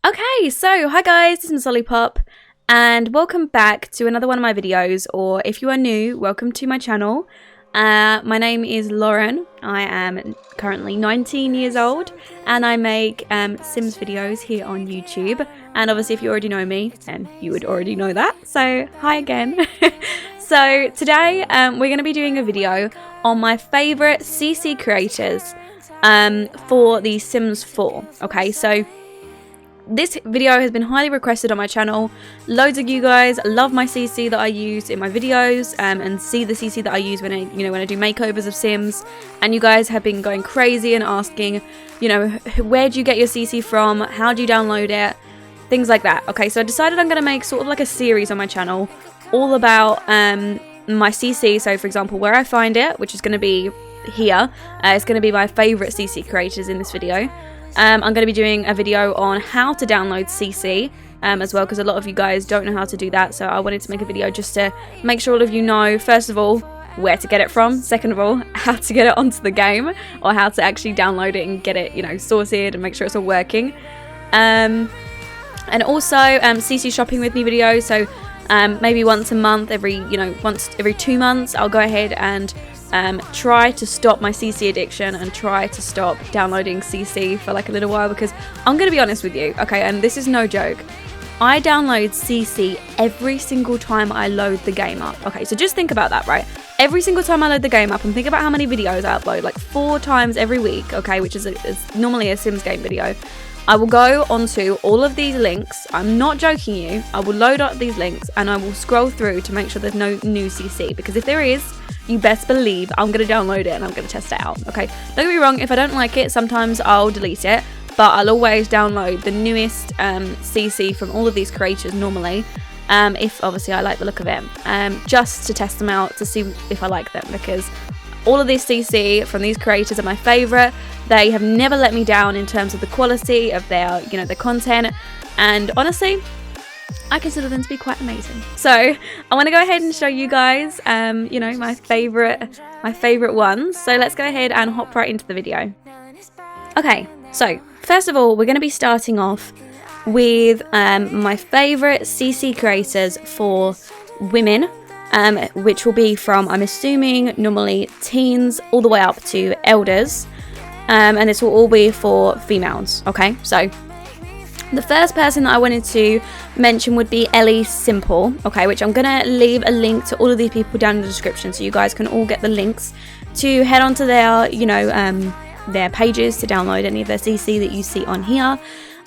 Okay, so hi guys, this is Lollipop and welcome back to another one of my videos, or if you are new, welcome to my channel. My name is Lauren. I am currently 19 years old and I make Sims videos here on YouTube, and obviously if you already know me then you would already know that, so hi again. So today we're going to be doing a video on my favourite CC creators for the Sims 4. Okay, so this video has been highly requested on my channel. Loads of you guys love my CC that I use in my videos and see the CC that I use when I do makeovers of Sims, and you guys have been going crazy and asking, where do you get your CC from, how do you download it, things like that. Okay, so I decided I'm going to make sort of like a series on my channel all about my CC. So for example, where I find it, which is going to be here, it's going to be my favourite CC creators in this video. I'm going to be doing a video on how to download CC as well, because a lot of you guys don't know how to do that, so I wanted to make a video just to make sure all of you know, first of all, where to get it from, second of all, how to get it onto the game, or how to actually download it and get it, sorted and make sure it's all working. And also CC shopping with me videos, so maybe once a month, once every 2 months, I'll go ahead and try to stop my CC addiction and try to stop downloading CC for like a little while, because I'm going to be honest with you, okay, and this is no joke, I download CC every single time I load the game up. Okay, so just think about that, right? Every single time I load the game up, and think about how many videos I upload, like 4 times every week, okay, which is normally a Sims game video. I will go onto all of these links, I'm not joking you, I will load up these links and I will scroll through to make sure there's no new CC, because if there is, you best believe I'm going to download it and I'm going to test it out, okay? Don't get me wrong, if I don't like it, sometimes I'll delete it, but I'll always download the newest CC from all of these creators normally, if obviously I like the look of it, just to test them out to see if I like them, because all of this CC from these creators are my favourite. They have never let me down in terms of the quality of their, their content, and honestly, I consider them to be quite amazing. So I want to go ahead and show you guys, my favorite ones. So let's go ahead and hop right into the video. Okay, so first of all, we're going to be starting off with my favorite CC creators for women, which will be from, I'm assuming, normally teens all the way up to elders, and this will all be for females. Okay, so the first person that I wanted to mention would be Ellie Simple, okay, which I'm going to leave a link to all of these people down in the description, so you guys can all get the links to head onto their, their pages to download any of their CC that you see on here.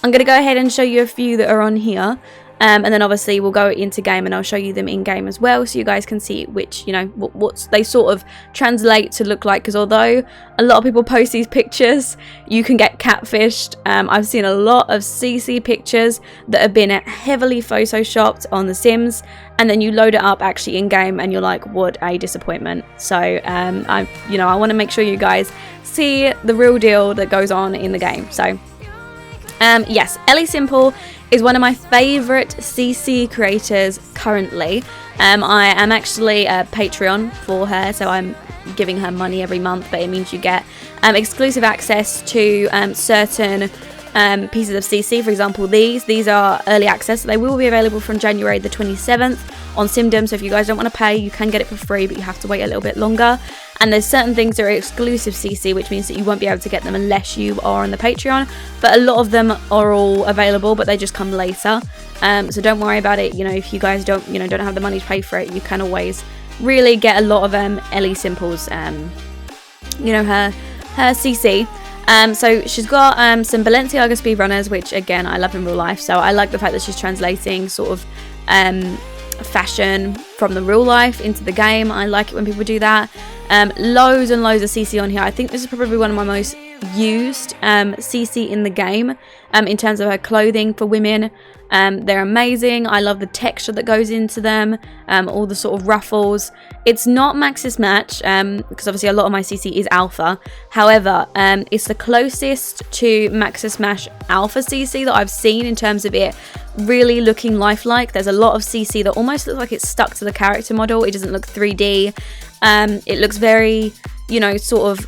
I'm going to go ahead and show you a few that are on here, and then obviously we'll go into game and I'll show you them in game as well, so you guys can see which, what they sort of translate to look like, because although a lot of people post these pictures, you can get catfished. I've seen a lot of CC pictures that have been heavily photoshopped on The Sims, and then you load it up actually in game and you're like, what a disappointment. So I want to make sure you guys see the real deal that goes on in the game. So yes, Ellie Simple is one of my favourite CC creators currently. I am actually a Patreon for her, so I'm giving her money every month, but it means you get exclusive access to certain pieces of CC. For example, these are early access. They will be available from January the 27th on Simdom, so if you guys don't want to pay, you can get it for free, but you have to wait a little bit longer. And there's certain things that are exclusive CC, which means that you won't be able to get them unless you are on the Patreon, but a lot of them are all available, but they just come later, so don't worry about it. If you guys don't have the money to pay for it, you can always really get a lot of Ellie Simple's her CC. So she's got some Balenciaga speedrunners, which again I love in real life, so I like the fact that she's translating sort of fashion from the real life into the game. I like it when people do that. Loads and loads of CC on here. I think this is probably one of my most used CC in the game in terms of her clothing for women. They're amazing. I love the texture that goes into them, all the sort of ruffles. It's not Maxis Match because obviously a lot of my CC is alpha. However, it's the closest to Maxis Match alpha CC that I've seen in terms of it really looking lifelike. There's a lot of CC that almost looks like it's stuck to the character model. It doesn't look 3D. It looks very, sort of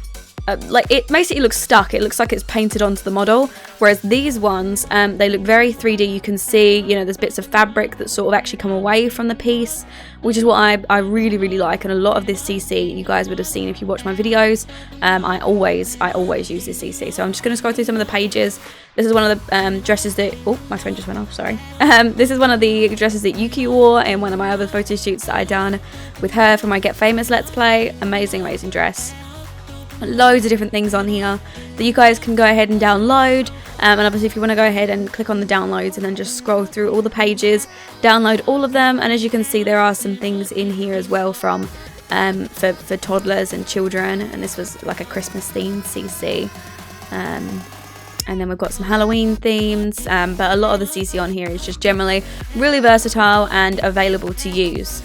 like it basically looks stuck. It looks like it's painted onto the model, whereas these ones, they look very 3D. You can see, you know, there's bits of fabric that sort of actually come away from the piece, which is what I really like. And a lot of this CC you guys would have seen if you watch my videos. I always use this CC. So I'm just going to scroll through some of the pages. This is one of the dresses that, oh, my phone just went off, sorry. This is one of the dresses that Yuki wore in one of my other photo shoots that I done with her for my Get Famous Let's Play. Amazing dress. Loads of different things on here that you guys can go ahead and download, and obviously if you want to go ahead and click on the downloads and then just scroll through all the pages, download all of them. And as you can see, there are some things in here as well from for toddlers and children, and this was like a Christmas themed CC, and then we've got some Halloween themes, but a lot of the CC on here is just generally really versatile and available to use.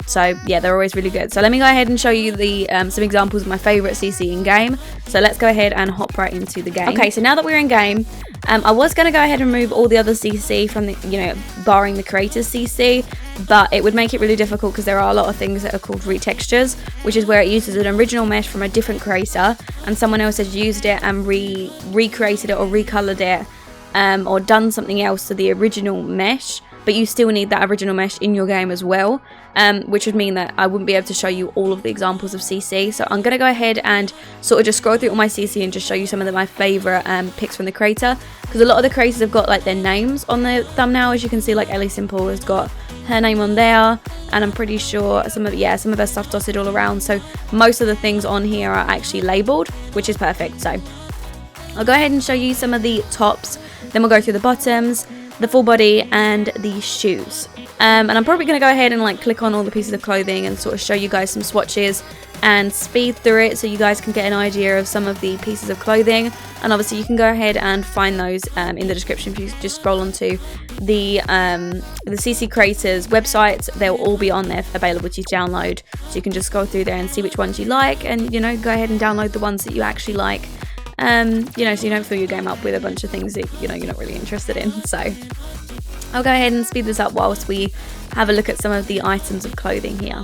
So yeah, they're always really good. So let me go ahead and show you the some examples of my favorite CC in game. So let's go ahead and hop right into the game. Okay, so now that we're in game, I was going to go ahead and remove all the other CC from the, you know, barring the creators CC, but it would make it really difficult because there are a lot of things that are called retextures, which is where it uses an original mesh from a different creator and someone else has used it and recreated it or recolored it, or done something else to the original mesh, but you still need that original mesh in your game as well, which would mean that I wouldn't be able to show you all of the examples of CC. So I'm going to go ahead and sort of just scroll through all my CC and just show you some of my favourite picks from the creator, because a lot of the creators have got like their names on the thumbnail. As you can see, like Ellie Simple has got her name on there, and I'm pretty sure some of her stuff dotted all around, so most of the things on here are actually labelled, which is perfect. So I'll go ahead and show you some of the tops, then we'll go through the bottoms, the full body, and the shoes. And I'm probably going to go ahead and like click on all the pieces of clothing and sort of show you guys some swatches and speed through it so you guys can get an idea of some of the pieces of clothing. And obviously you can go ahead and find those in the description. If you just scroll onto the CC creators websites, they'll all be on there available to download, so you can just scroll through there and see which ones you like, and, you know, go ahead and download the ones that you actually like. You know, so you don't fill your game up with a bunch of things that, you know, you're not really interested in. So I'll go ahead and speed this up whilst we have a look at some of the items of clothing here.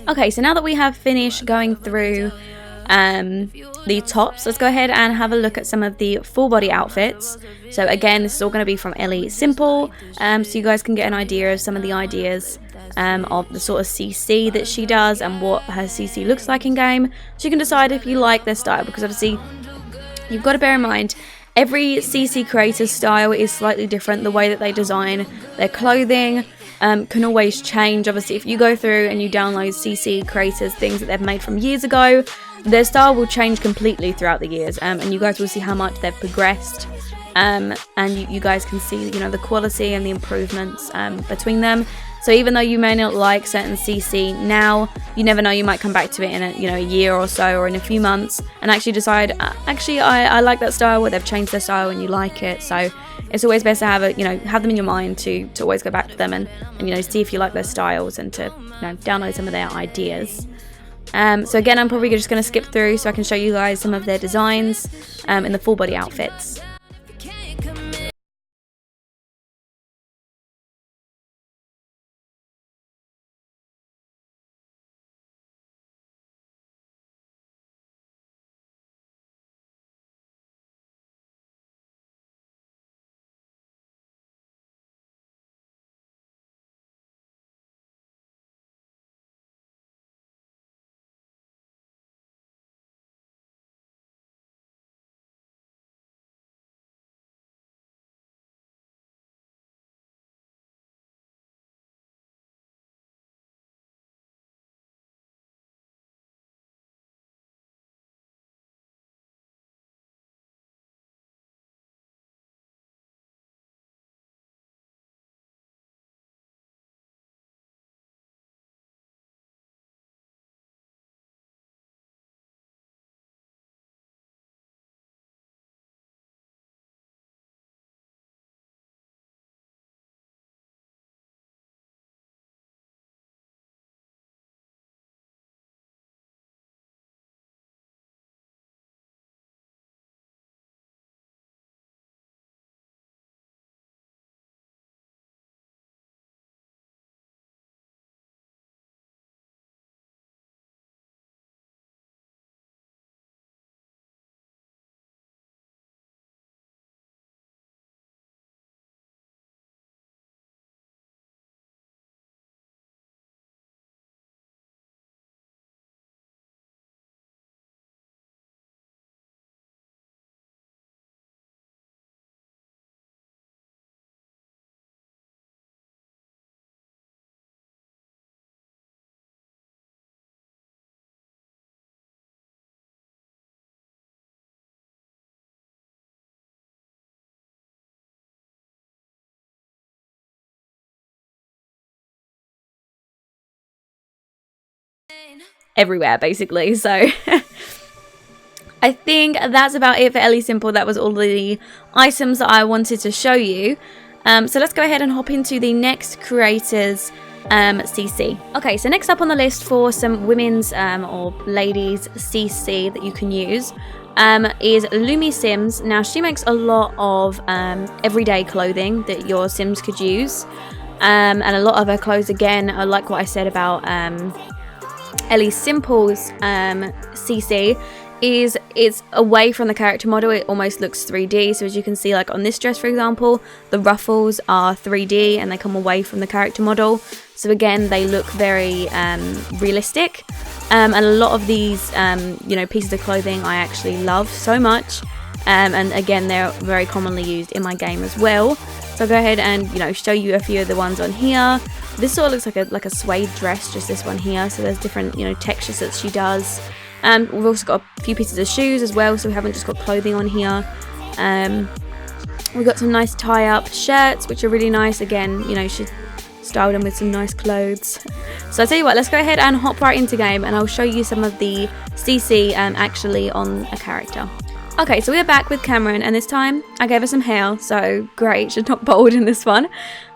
Okay, so now that we have finished going through the tops, let's go ahead and have a look at some of the full body outfits. So again, this is all going to be from Ellie Simple, so you guys can get an idea of some of the ideas of the sort of CC that she does and what her CC looks like in game, so you can decide if you like their style, because obviously you've got to bear in mind every CC creator's style is slightly different. The way that they design their clothing can always change. Obviously, if you go through and you download CC creators, things that they've made from years ago, their style will change completely throughout the years, and you guys will see how much they've progressed, and you guys can see, you know, the quality and the improvements between them. So even though you may not like certain CC now, you never know, you might come back to it in a year or so, or in a few months, and actually decide, I like that style, or they've changed their style and you like it. So it's always best to have have them in your mind to always go back to them and see if you like their styles, and to download some of their ideas. So again, I'm probably just going to skip through so I can show you guys some of their designs in the full body outfits. everywhere basically. So I think that's about it for Ellie Simple. That was all the items that I wanted to show you. So let's go ahead and hop into the next creators CC. Okay, so next up on the list for some women's or ladies CC that you can use is Lumy Sims. Now she makes a lot of everyday clothing that your Sims could use, and a lot of her clothes again are like what I said about Ellie Simple's CC. It's away from the character model. It almost looks 3D. So as you can see, like on this dress, for example, the ruffles are 3D and they come away from the character model. So again, they look very realistic. And a lot of these, pieces of clothing I actually love so much. And again, they're very commonly used in my game as well. So I'll go ahead and, show you a few of the ones on here. This sort of looks like a suede dress, just this one here. So there's different, textures that she does. We've also got a few pieces of shoes as well, so we haven't just got clothing on here. We've got some nice tie-up shirts, which are really nice. Again, she styled them with some nice clothes. So I'll tell you what, let's go ahead and hop right into game, and I'll show you some of the CC actually on a character. Okay, so we're back with Cameron, and this time I gave her some hair, so great, she's not bald in this one.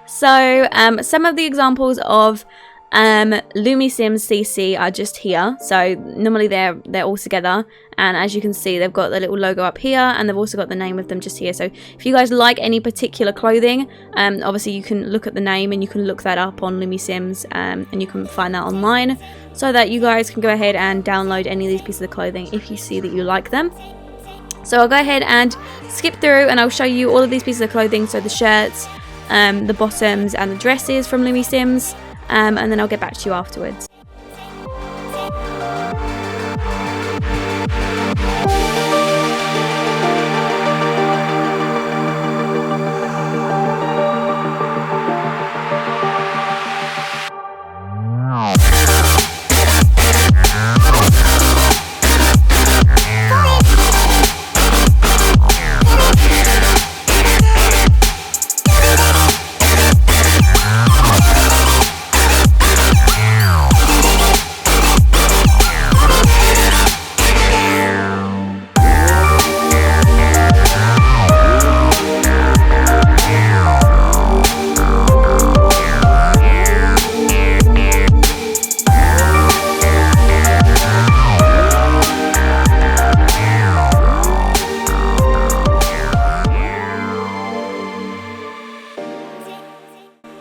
So some of the examples of Lumy Sims CC are just here. So normally they're all together, and as you can see, they've got the little logo up here, and they've also got the name of them just here. So if you guys like any particular clothing, obviously you can look at the name and you can look that up on Lumy Sims, and you can find that online, so that you guys can go ahead and download any of these pieces of clothing if you see that you like them. So I'll go ahead and skip through, and I'll show you all of these pieces of clothing. So the shirts, the bottoms, and the dresses from Lumy Sims. And then I'll get back to you afterwards.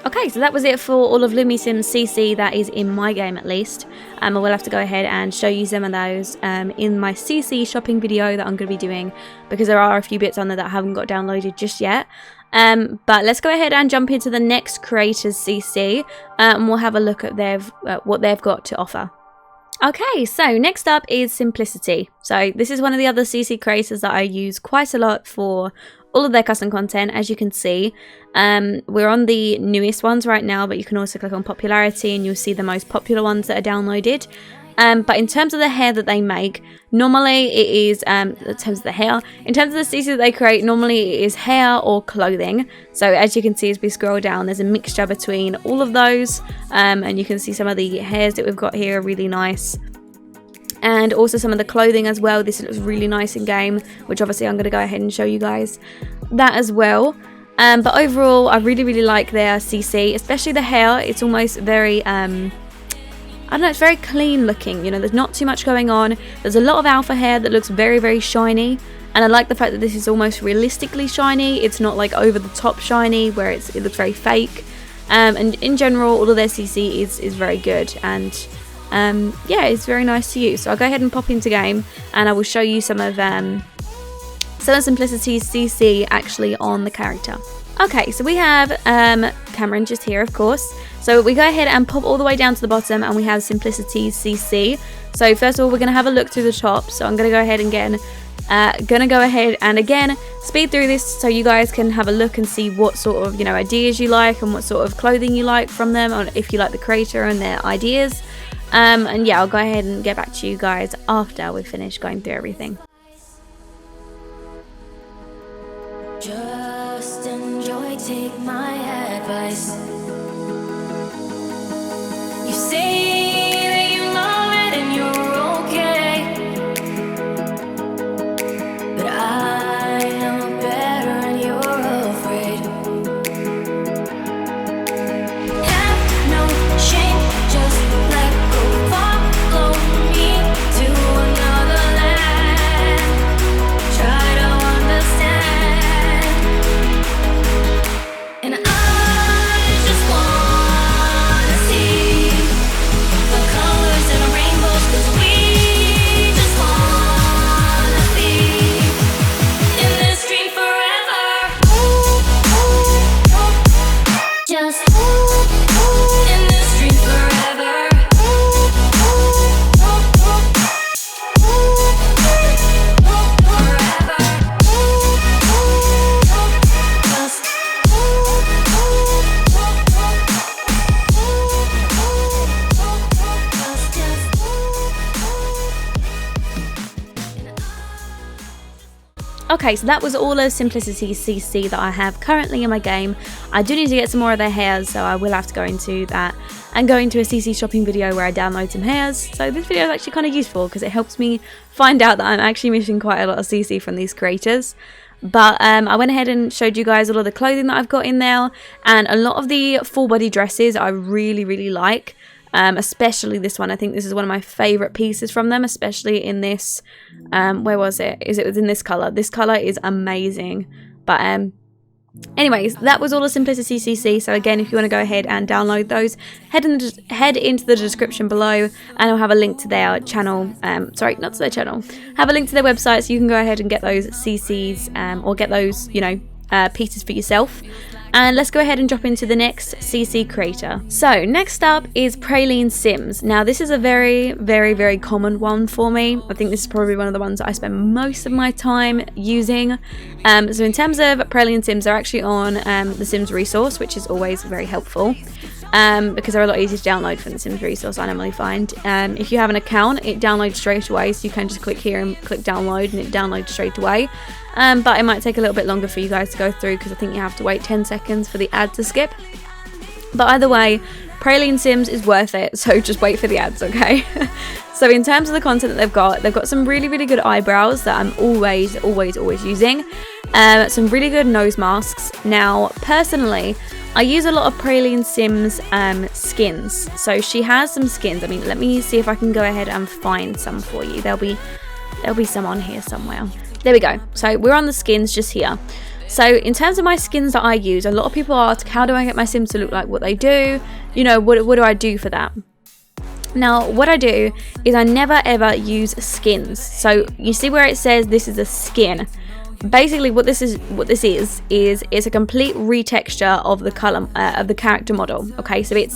Okay, so that was it for all of Lumy Sims CC that is in my game at least. I will have to go ahead and show you some of those in my CC shopping video that I'm going to be doing, because there are a few bits on there that I haven't got downloaded just yet. But let's go ahead and jump into the next creators CC, and we'll have a look at what they've got to offer. Okay, so next up is Simpliciaty. So this is one of the other CC creators that I use quite a lot for all of their custom content. As you can see, we're on the newest ones right now, but you can also click on popularity and you'll see the most popular ones that are downloaded. But in terms of the hair that they make, normally it is, in terms of the CC that they create, normally it is hair or clothing. So as you can see, as we scroll down, there's a mixture between all of those, and you can see some of the hairs that we've got here are really nice. And also some of the clothing as well. This looks really nice in game, which obviously I'm going to go ahead and show you guys that as well. But overall, I really like their CC, especially the hair. It's almost very, I don't know, it's very clean looking. There's not too much going on. There's a lot of alpha hair that looks very shiny. And I like the fact that this is almost realistically shiny. It's not like over the top shiny where it looks very fake. And in general, all of their CC is very good. And yeah, it's very nice to use. So I'll go ahead and pop into game, and I will show you some of Simplicity's CC actually on the character. Okay, so we have Cameron just here, of course. So we go ahead and pop all the way down to the bottom, and we have Simplicity's CC. So first of all, we're going to have a look through the top. So I'm going to go ahead and again speed through this so you guys can have a look and see what sort of ideas you like and what sort of clothing you like from them, or if you like the creator and their ideas. And yeah, I'll go ahead and get back to you guys after we've finished going through everything. Just enjoy, take my advice. You say that you love it Okay, so that was all of Simplicity CC that I have currently in my game. I do need to get some more of their hairs, so I will have to go into that and go into a CC shopping video where I download some hairs. So this video is actually kind of useful because it helps me find out that I'm actually missing quite a lot of CC from these creators. But I went ahead and showed you guys a lot of the clothing that I've got in there, and a lot of the full body dresses I really like. Especially this one. I think this is one of my favourite pieces from them, especially in this, where was it? It was in this colour. This colour is amazing. But anyways, that was all of Simplicity CC. So again, if you want to go ahead and download those, head into the description below, and I'll have a link to their channel. Sorry, not to their channel. Have a link to their website so you can go ahead and get those CCs, or get those, you know, pieces for yourself. And let's go ahead and drop into the next CC creator. So next up is Praline Sims. Now this is a very common one for me. I think this is probably one of the ones that I spend most of my time using. So in terms of Praline Sims, they're actually on the Sims resource, which is always very helpful. Because they're a lot easier to download from the Sims resource, I normally find. If you have an account, it downloads straight away, so you can just click here and click download and it downloads straight away. But it might take a little bit longer for you guys to go through because I think you have to wait 10 seconds for the ad to skip. But either way, Praline Sims is worth it, so just wait for the ads, okay? So in terms of the content that they've got some really good eyebrows that I'm always using. Some really good nose masks. Now, personally, I use a lot of Praline Sims skins. So she has some skins. I mean, let me see if I can go ahead and find some for you. There'll be some on here somewhere. There we go. So we're on the skins just here. So in terms of my skins that I use, a lot of people ask, how do I get my Sims to look like what they do? You know, what do I do for that? Now, what I do is I never ever use skins. So you see where it says this is a skin. Basically, what this is it's a complete retexture of the color of the character model. Okay, so it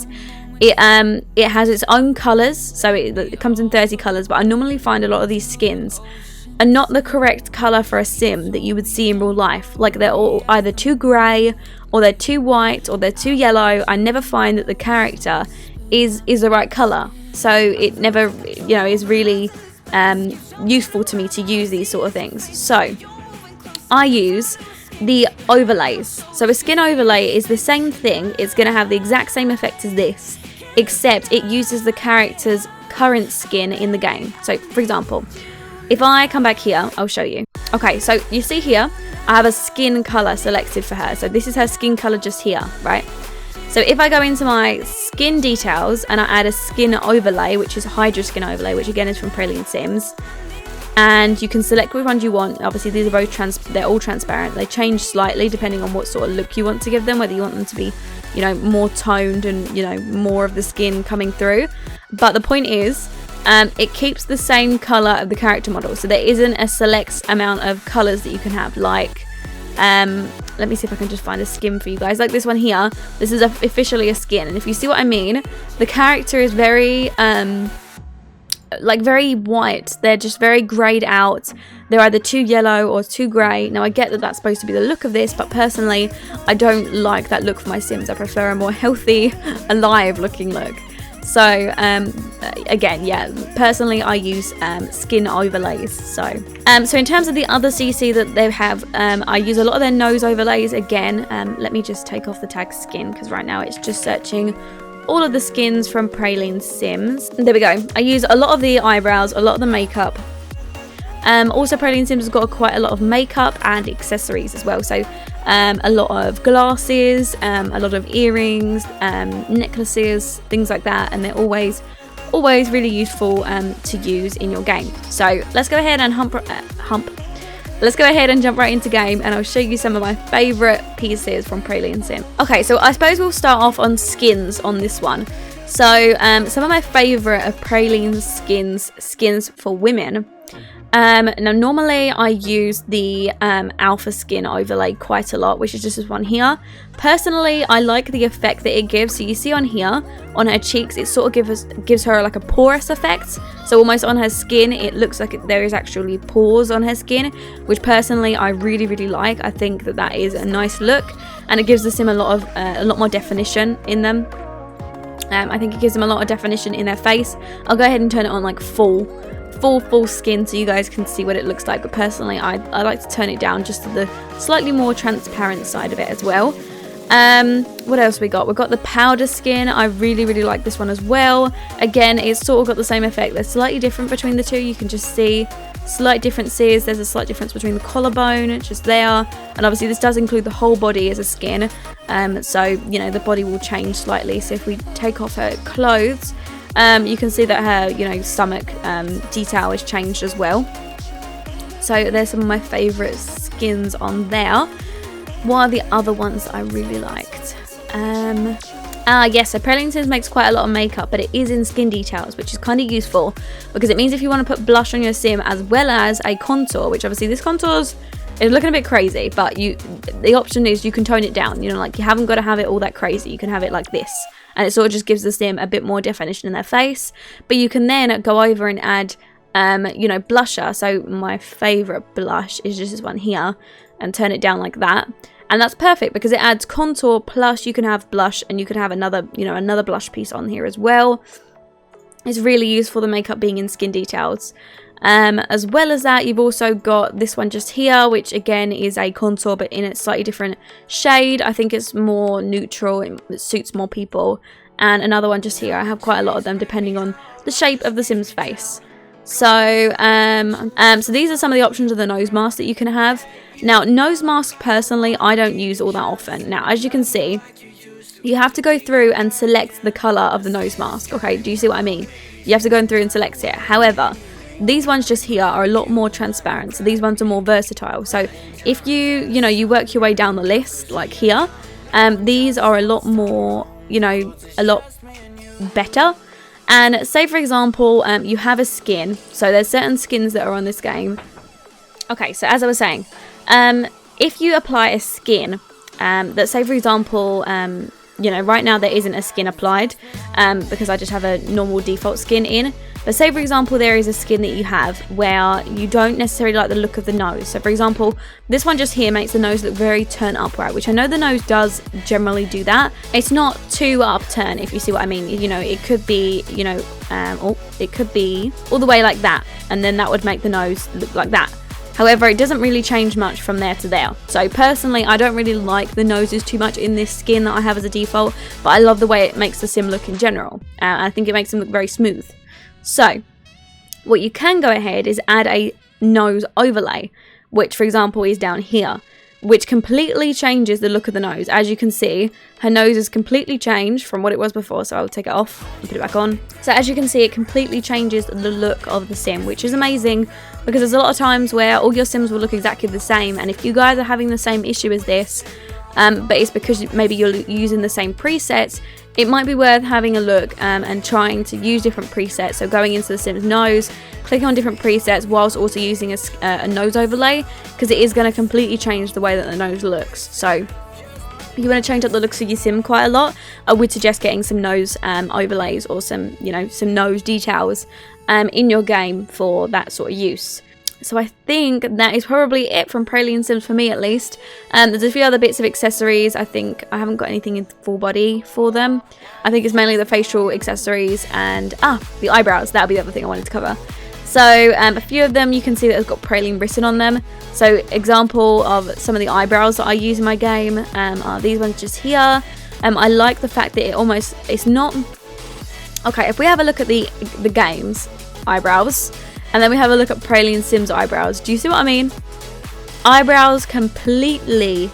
has its own colors, so it comes in 30 colors. But I normally find a lot of these skins are not the correct color for a sim that you would see in real life. Like they're all either too grey, or they're too white, or they're too yellow. I never find that the character is the right color. So it never, you know, is really useful to me to use these sort of things. So I use the overlays. So a skin overlay is the same thing. It's going to have the exact same effect as this, except it uses the character's current skin in the game. So for example, if I come back here, I'll show you. Okay, so you see here, I have a skin color selected for her. So this is her skin color just here, right? So if I go into my skin details and I add a skin overlay, which is Hydra skin overlay, which again is from Praline Sims, and you can select which ones you want. Obviously, these are both they're all transparent. They change slightly depending on what sort of look you want to give them, whether you want them to be, you know, more toned and, you know, more of the skin coming through. But the point is, it keeps the same color of the character model. So there isn't a select amount of colors that you can have. Like, let me see if I can just find a skin for you guys. Like this one here, this is officially a skin. And if you see what I mean, the character is very, like very white. They're just very grayed out. They're either too yellow or too grey. Now I get that that's supposed to be the look of this, but personally I don't like that look for my Sims. I prefer a more healthy, alive looking look. So again, yeah, personally I use skin overlays. So in terms of the other CC that they have, I use a lot of their nose overlays. Again, let me just take off the tag skin because right now it's just searching all of the skins from Praline Sims. There we go. I use a lot of the eyebrows, a lot of the makeup. Also, Praline Sims has got quite a lot of makeup and accessories as well. So a lot of glasses, a lot of earrings, necklaces, things like that. And they're always really useful to use in your game. So let's go ahead and Let's go ahead and jump right into game, and I'll show you some of my favourite pieces from Praline Sim. Okay, so I suppose we'll start off on skins on this one. So some of my favourite of Praline skins for women. Now normally I use the alpha skin overlay quite a lot, which is just this one here. Personally, I like the effect that it gives. So you see on here, on her cheeks, it sort of gives her like a porous effect. So almost on her skin, it looks like there is actually pores on her skin, which personally I really like. I think that is a nice look, and it gives the sim a lot more definition in them. I think it gives them a lot of definition in their face. I'll go ahead and turn it on like full, full skin so you guys can see what it looks like, but personally I like to turn it down just to the slightly more transparent side of it as well. What else we got? We've got the powder skin. I really like this one as well. Again, it's sort of got the same effect. They're slightly different between the two. You can just see slight differences. There's a slight difference between the collarbone just there, and obviously this does include the whole body as a skin, so you know the body will change slightly. So if we take off her clothes, you can see that her, you know, stomach detail has changed as well. So there's some of my favorite skins on there. What are the other ones that I really liked? Yes, so Praline Sims makes quite a lot of makeup, but it is in skin details, which is kind of useful because it means if you want to put blush on your sim as well as a contour, which obviously this contour's is looking a bit crazy, but the option is you can tone it down. You know, like you haven't got to have it all that crazy. You can have it like this, and it sort of just gives the sim a bit more definition in their face. But you can then go over and add, you know, blusher. So my favorite blush is just this one here, and turn it down like that. And that's perfect because it adds contour, plus you can have blush, and you can have another, you know, another blush piece on here as well. It's really useful, the makeup being in skin details. As well as that, you've also got this one just here, which again is a contour but in a slightly different shade. I think it's more neutral, it suits more people. And another one just here. I have quite a lot of them depending on the shape of the sim's face. So, so these are some of the options of the nose mask that you can have. Now, nose mask, personally, I don't use all that often. Now, as you can see, you have to go through and select the colour of the nose mask. Okay, do you see what I mean? You have to go through and select it. However, these ones just here are a lot more transparent. So these ones are more versatile. So if you know, you work your way down the list, like here, these are a lot more, you know, a lot better. And say, for example, you have a skin. So there's certain skins that are on this game. Okay, so as I was saying, if you apply a skin, that say, for example, you know, right now there isn't a skin applied because I just have a normal default skin in. But say, for example, there is a skin that you have where you don't necessarily like the look of the nose. So, for example, this one just here makes the nose look very turn upright, which I know the nose does generally do that. It's not too upturn, if you see what I mean. You know, it could be, you know, it could be all the way like that, and then that would make the nose look like that. However, it doesn't really change much from there to there. So personally, I don't really like the noses too much in this skin that I have as a default, but I love the way it makes the sim look in general. I think it makes them look very smooth. So what you can go ahead is add a nose overlay, which for example is down here, which completely changes the look of the nose. As you can see, her nose is completely changed from what it was before, so I'll take it off and put it back on. So as you can see, it completely changes the look of the sim, which is amazing because there's a lot of times where all your sims will look exactly the same, and if you guys are having the same issue as this, but it's because maybe you're using the same presets, it might be worth having a look and trying to use different presets. So going into the sim's nose, clicking on different presets whilst also using a nose overlay, because it is going to completely change the way that the nose looks. So if you want to change up the looks of your sim quite a lot, I would suggest getting some nose overlays or some, you know, some nose details in your game for that sort of use. So I think that is probably it from Praline Sims for me, at least. There's a few other bits of accessories. I think I haven't got anything in full body for them. I think it's mainly the facial accessories and the eyebrows. That'll be the other thing I wanted to cover. So a few of them you can see that have got Praline written on them. So example of some of the eyebrows that I use in my game are these ones just here. I like the fact that it's not... Okay, if we have a look at the game's eyebrows, and then we have a look at Praline Sims eyebrows. Do you see what I mean? Eyebrows completely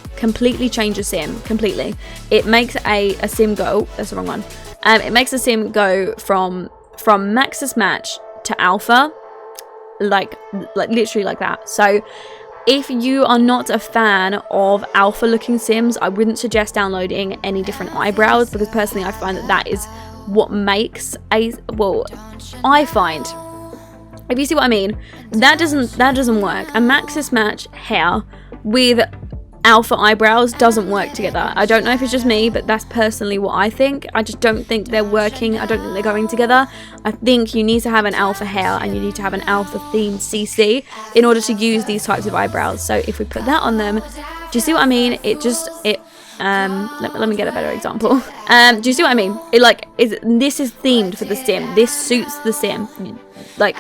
change a sim. Completely. It makes a sim go... Oh, that's the wrong one. It makes a sim go from Max's Match to Alpha. Like literally like that. So if you are not a fan of alpha looking sims, I wouldn't suggest downloading any different eyebrows, because personally I find that is what makes a... Well, I find... If you see what I mean, that doesn't work. A Maxis Match hair with alpha eyebrows doesn't work together. I don't know if it's just me, but that's personally what I think. I just don't think they're working. I don't think they're going together. I think you need to have an alpha hair and you need to have an alpha themed CC in order to use these types of eyebrows. So if we put that on them, do you see what I mean? Let me get a better example. Do you see what I mean? This is themed for the sim. This suits the sim. Like,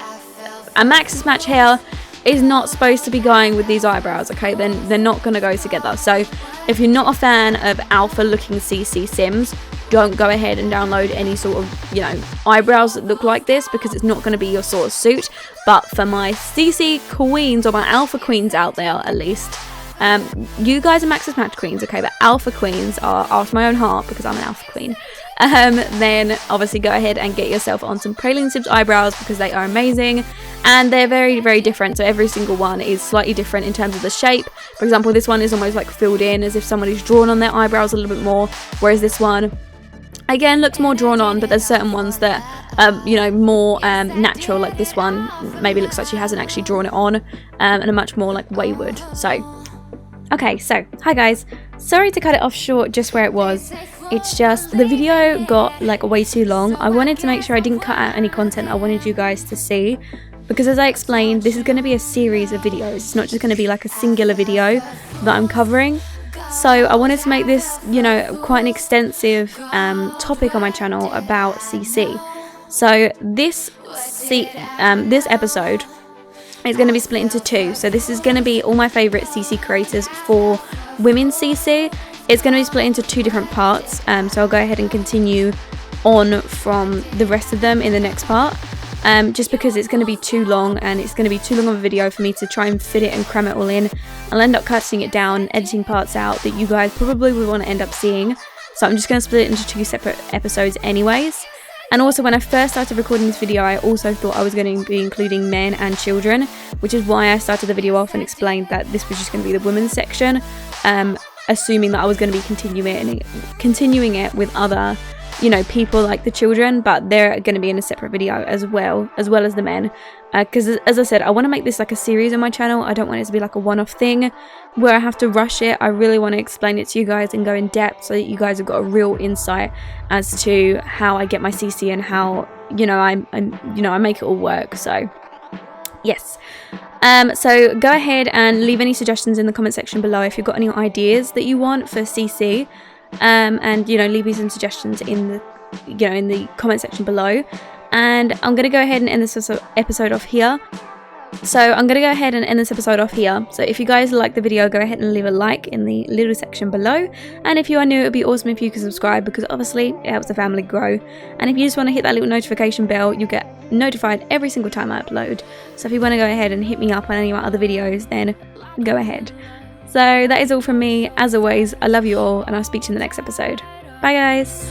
A Max's Match hair is not supposed to be going with these eyebrows, okay? Then they're not going to go together. So if you're not a fan of alpha looking CC Sims, don't go ahead and download any sort of, you know, eyebrows that look like this, because it's not going to be your sort of suit. But for my CC queens, or my alpha queens out there at least, you guys are Max's Match queens, okay? But alpha queens are after my own heart, because I'm an alpha queen. Then obviously go ahead and get yourself on some Praline Sims eyebrows, because they are amazing and they're very, very different. So every single one is slightly different in terms of the shape. For example, this one is almost like filled in, as if somebody's drawn on their eyebrows a little bit more, whereas this one again looks more drawn on, but there's certain ones that you know, more natural, like this one maybe looks like she hasn't actually drawn it on, and are much more like wayward. So okay, so hi guys, sorry to cut it off short just where it was. It's just the video got like way too long. I wanted to make sure I didn't cut out any content I wanted you guys to see, because as I explained, this is going to be a series of videos. It's not just going to be like a singular video that I'm covering. So I wanted to make this, you know, quite an extensive topic on my channel about CC. So this episode is going to be split into two. So this is going to be all my favourite CC creators for women CC. It's going to be split into two different parts. So I'll go ahead and continue on from the rest of them in the next part. Just because it's going to be too long, and it's going to be too long of a video for me to try and fit it and cram it all in. I'll end up cutting it down, editing parts out that you guys probably would want to end up seeing. So I'm just going to split it into two separate episodes anyways. And also, when I first started recording this video, I also thought I was going to be including men and children, which is why I started the video off and explained that this was just going to be the women's section, assuming that I was going to be continuing it with other, you know, people like the children, but they're going to be in a separate video as well as the men, because as I said, I want to make this like a series on my channel. I don't want it to be like a one-off thing where I have to rush it. I really want to explain it to you guys and go in depth, so that you guys have got a real insight as to how I get my CC and how, you know, I make it all work. So yes, so go ahead and leave any suggestions in the comment section below if you've got any ideas that you want for CC. And you know, leave me some suggestions in the, you know, in the comment section below. And I'm gonna go ahead and end this episode off here. So if you guys like the video, go ahead and leave a like in the little section below. And if you are new, it would be awesome if you could subscribe, because obviously it helps the family grow. And if you just want to hit that little notification bell, you get notified every single time I upload. So if you want to go ahead and hit me up on any of my other videos, then go ahead. So that is all from me. As always, I love you all, and I'll speak to you in the next episode. Bye guys.